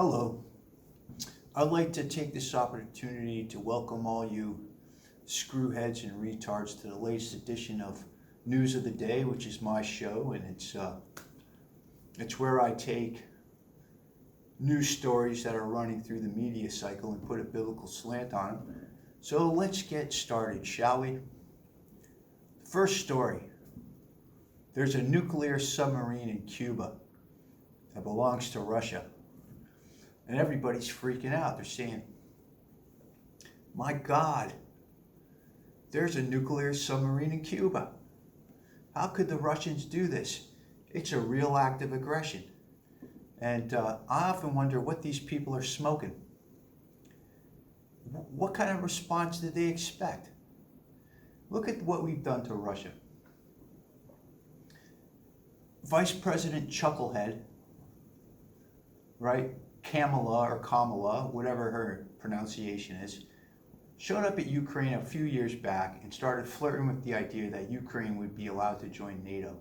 Hello. I'd like to take this opportunity to welcome all you screwheads and retards to the latest edition of News of the Day, which is my show, and it's where I take news stories that are running through the media cycle and put a biblical slant on them. So let's get started, shall we? First story. There's a nuclear submarine in Cuba that belongs to Russia. And everybody's freaking out. They're saying, my God, there's a nuclear submarine in Cuba. How could the Russians do this? It's a real act of aggression. And I often wonder what these people are smoking. What kind of response did they expect? Look at what we've done to Russia. Vice President Chucklehead, right? Kamala, whatever her pronunciation is, showed up at Ukraine a few years back and started flirting with the idea that Ukraine would be allowed to join NATO.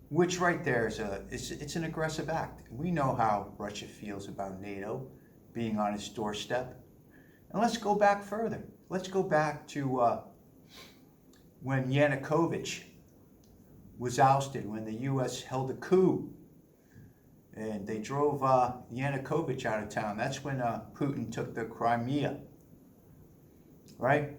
Which right there it's an aggressive act. We know how Russia feels about NATO being on its doorstep. And let's go back further. Let's go back to when Yanukovych was ousted, when the U.S. held a coup. And they drove Yanukovych out of town. That's when Putin took the Crimea, right?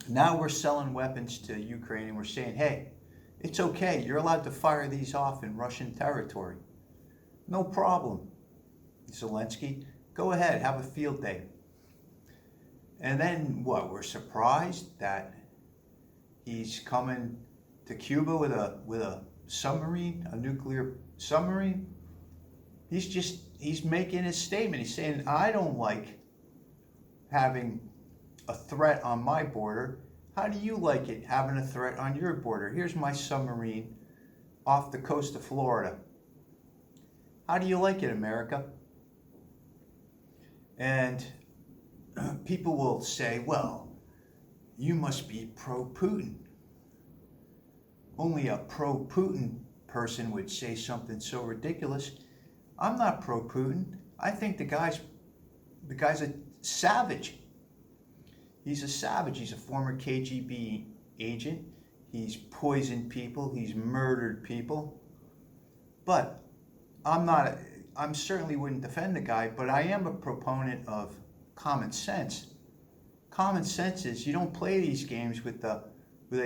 Now we're selling weapons to Ukraine and we're saying, hey, it's okay. You're allowed to fire these off in Russian territory. No problem, Zelensky. Go ahead, have a field day. And then what? We're surprised that he's coming to Cuba with a submarine, a nuclear submarine. He's making his statement. He's saying, I don't like having a threat on my border. How do you like it having a threat on your border? Here's my submarine off the coast of Florida. How do you like it, America? And people will say, well, you must be pro-Putin. Only a pro-Putin person would say something so ridiculous. I'm not pro-Putin. I think the guy's a savage. He's a savage. He's a former KGB agent. He's poisoned people. He's murdered people. But I certainly wouldn't defend the guy, but I am a proponent of common sense. Common sense is you don't play these games with a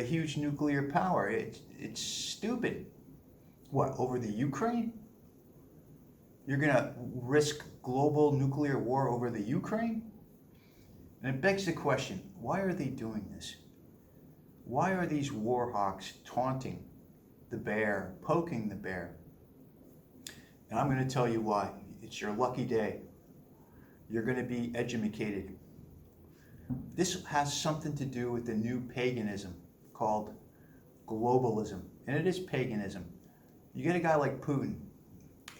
huge nuclear power. It's stupid. What, over the Ukraine? You're going to risk global nuclear war over the Ukraine? And it begs the question, why are they doing this? Why are these war hawks taunting the bear, poking the bear? And I'm going to tell you why. It's your lucky day. You're going to be educated. This has something to do with the new paganism called globalism. And it is paganism. You get a guy like Putin.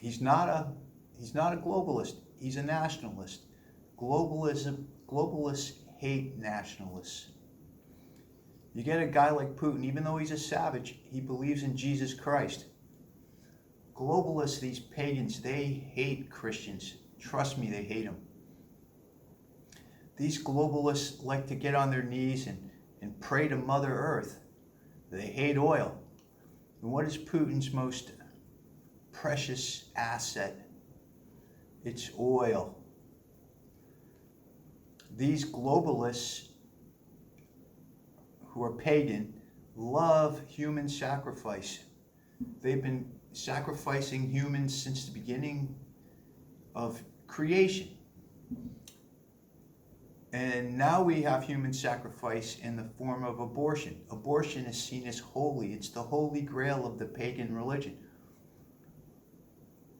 He's not a globalist. He's a nationalist. Globalists hate nationalists. You get a guy like Putin, even though he's a savage, he believes in Jesus Christ. Globalists, these pagans, they hate Christians. Trust me, they hate them. These globalists like to get on their knees and pray to Mother Earth. They hate oil. And what is Putin's most precious asset? It's oil. These globalists who are pagan love human sacrifice. They've been sacrificing humans since the beginning of creation. And now we have human sacrifice in the form of abortion. Abortion is seen as holy. It's the holy grail of the pagan religion.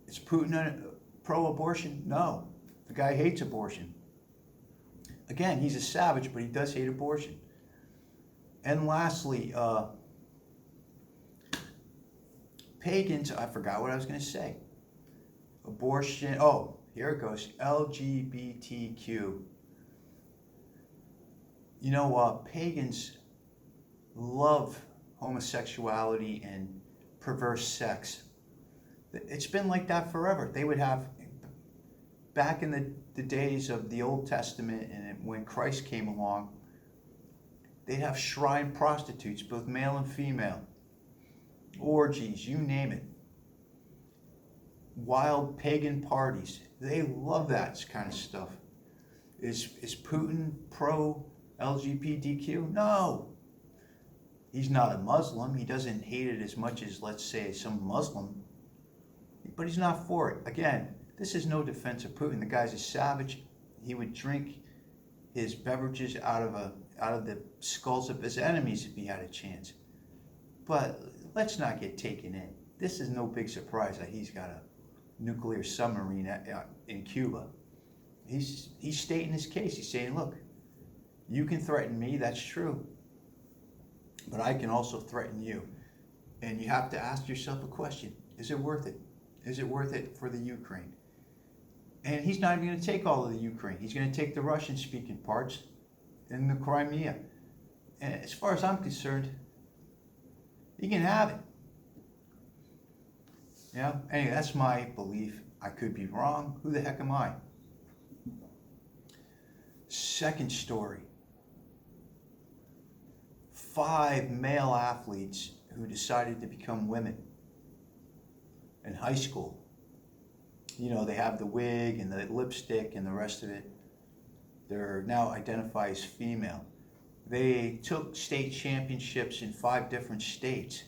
Is Putin pro-abortion? No. The guy hates abortion. Again, he's a savage, but he does hate abortion. And lastly, pagans, I forgot what I was going to say. Abortion, here it goes, LGBTQ. You know, pagans love homosexuality and perverse sex. It's been like that forever. They would have, back in the days of the Old Testament and when Christ came along, they'd have shrine prostitutes, both male and female, orgies, you name it. Wild pagan parties. They love that kind of stuff. Is Putin pro-LGBTQ? No. He's not a Muslim. He doesn't hate it as much as, let's say, some Muslim. But he's not for it. Again, this is no defense of Putin. The guy's a savage. He would drink his beverages out of the skulls of his enemies if he had a chance. But let's not get taken in. This is no big surprise that he's got a nuclear submarine in Cuba. He's stating his case. He's saying, look, you can threaten me, that's true, but I can also threaten you. And you have to ask yourself a question. Is it worth it? Is it worth it for the Ukraine? And he's not even going to take all of the Ukraine. He's going to take the Russian-speaking parts and the Crimea. And as far as I'm concerned, he can have it. Yeah. Anyway, that's my belief. I could be wrong. Who the heck am I? Second story. 5 male athletes who decided to become women in high school. You know, they have the wig and the lipstick and the rest of it. They're now identified as female. They took state championships in 5 different states.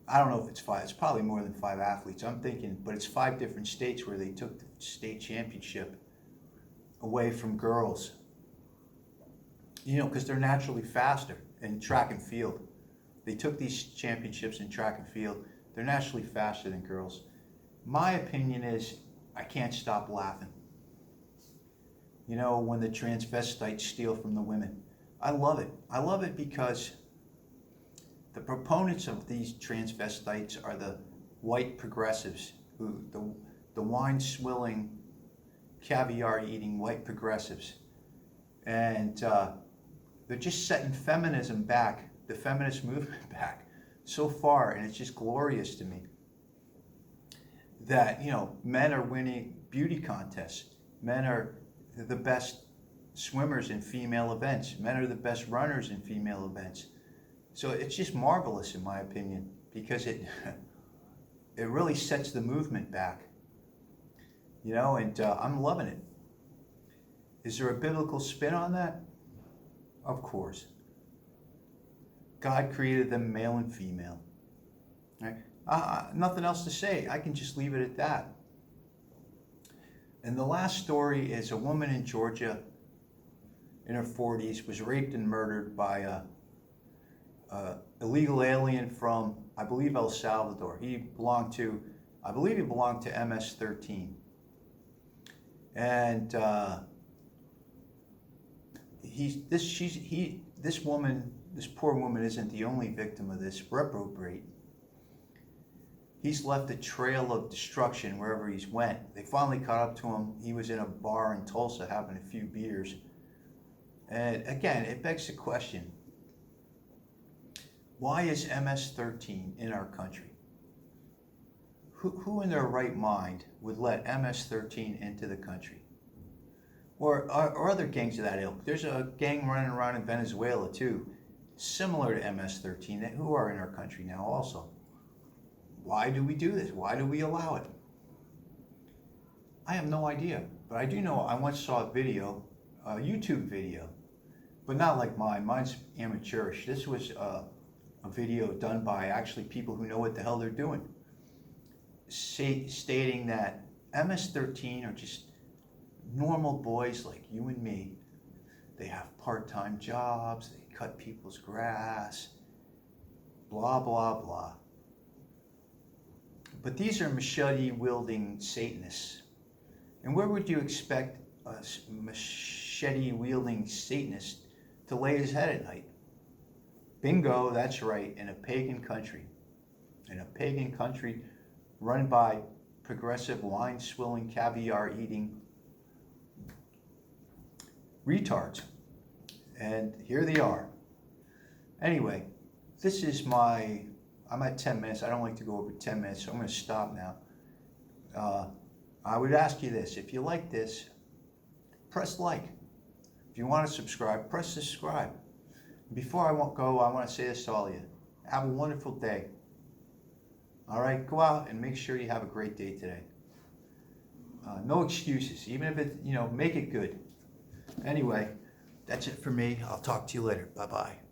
I don't know if it's 5. It's probably more than 5 athletes. I'm thinking, but it's 5 different states where they took the state championship away from girls. You know, because they're naturally faster in track and field. They took these championships in track and field. They're naturally faster than girls. My opinion is, I can't stop laughing. You know, when the transvestites steal from the women. I love it. I love it because the proponents of these transvestites are the white progressives, who the wine-swilling, caviar-eating white progressives. And they're just setting feminism back, the feminist movement back, so far, and it's just glorious to me that, you know, men are winning beauty contests. Men are the best swimmers in female events. Men are the best runners in female events. So it's just marvelous, in my opinion, because it really sets the movement back. You know, and I'm loving it. Is there a biblical spin on that? Of course. God created them male and female. Right? Nothing else to say. I can just leave it at that. And the last story is a woman in Georgia in her 40s was raped and murdered by a illegal alien from, I believe, El Salvador. He belonged to, I believe he belonged to MS-13. And this poor woman isn't the only victim of this reprobate. He's left a trail of destruction wherever he's went. They finally caught up to him. He was in a bar in Tulsa having a few beers. And again, it begs the question, why is MS-13 in our country? Who in their right mind would let MS-13 into the country? Or other gangs of that ilk? There's a gang running around in Venezuela too, similar to MS-13, who are in our country now also. Why do we do this? Why do we allow it? I have no idea, but I do know I once saw a video, a YouTube video, but not like mine. Mine's amateurish. This was a video done by actually people who know what the hell they're doing, stating that MS-13 are just normal boys like you and me. They have part-time jobs, they cut people's grass, blah, blah, blah. But these are machete-wielding Satanists. And where would you expect a machete-wielding Satanist to lay his head at night? Bingo, that's right, in a pagan country. In a pagan country run by progressive, wine-swilling, caviar-eating retards. And here they are. Anyway, this is my I'm at 10 minutes. I don't like to go over 10 minutes, so I'm going to stop now. I would ask you this. If you like this, press like. If you want to subscribe, press subscribe. Before I go, I want to say this to all of you. Have a wonderful day. All right, go out and make sure you have a great day today. No excuses, even if it, make it good. Anyway, that's it for me. I'll talk to you later. Bye-bye.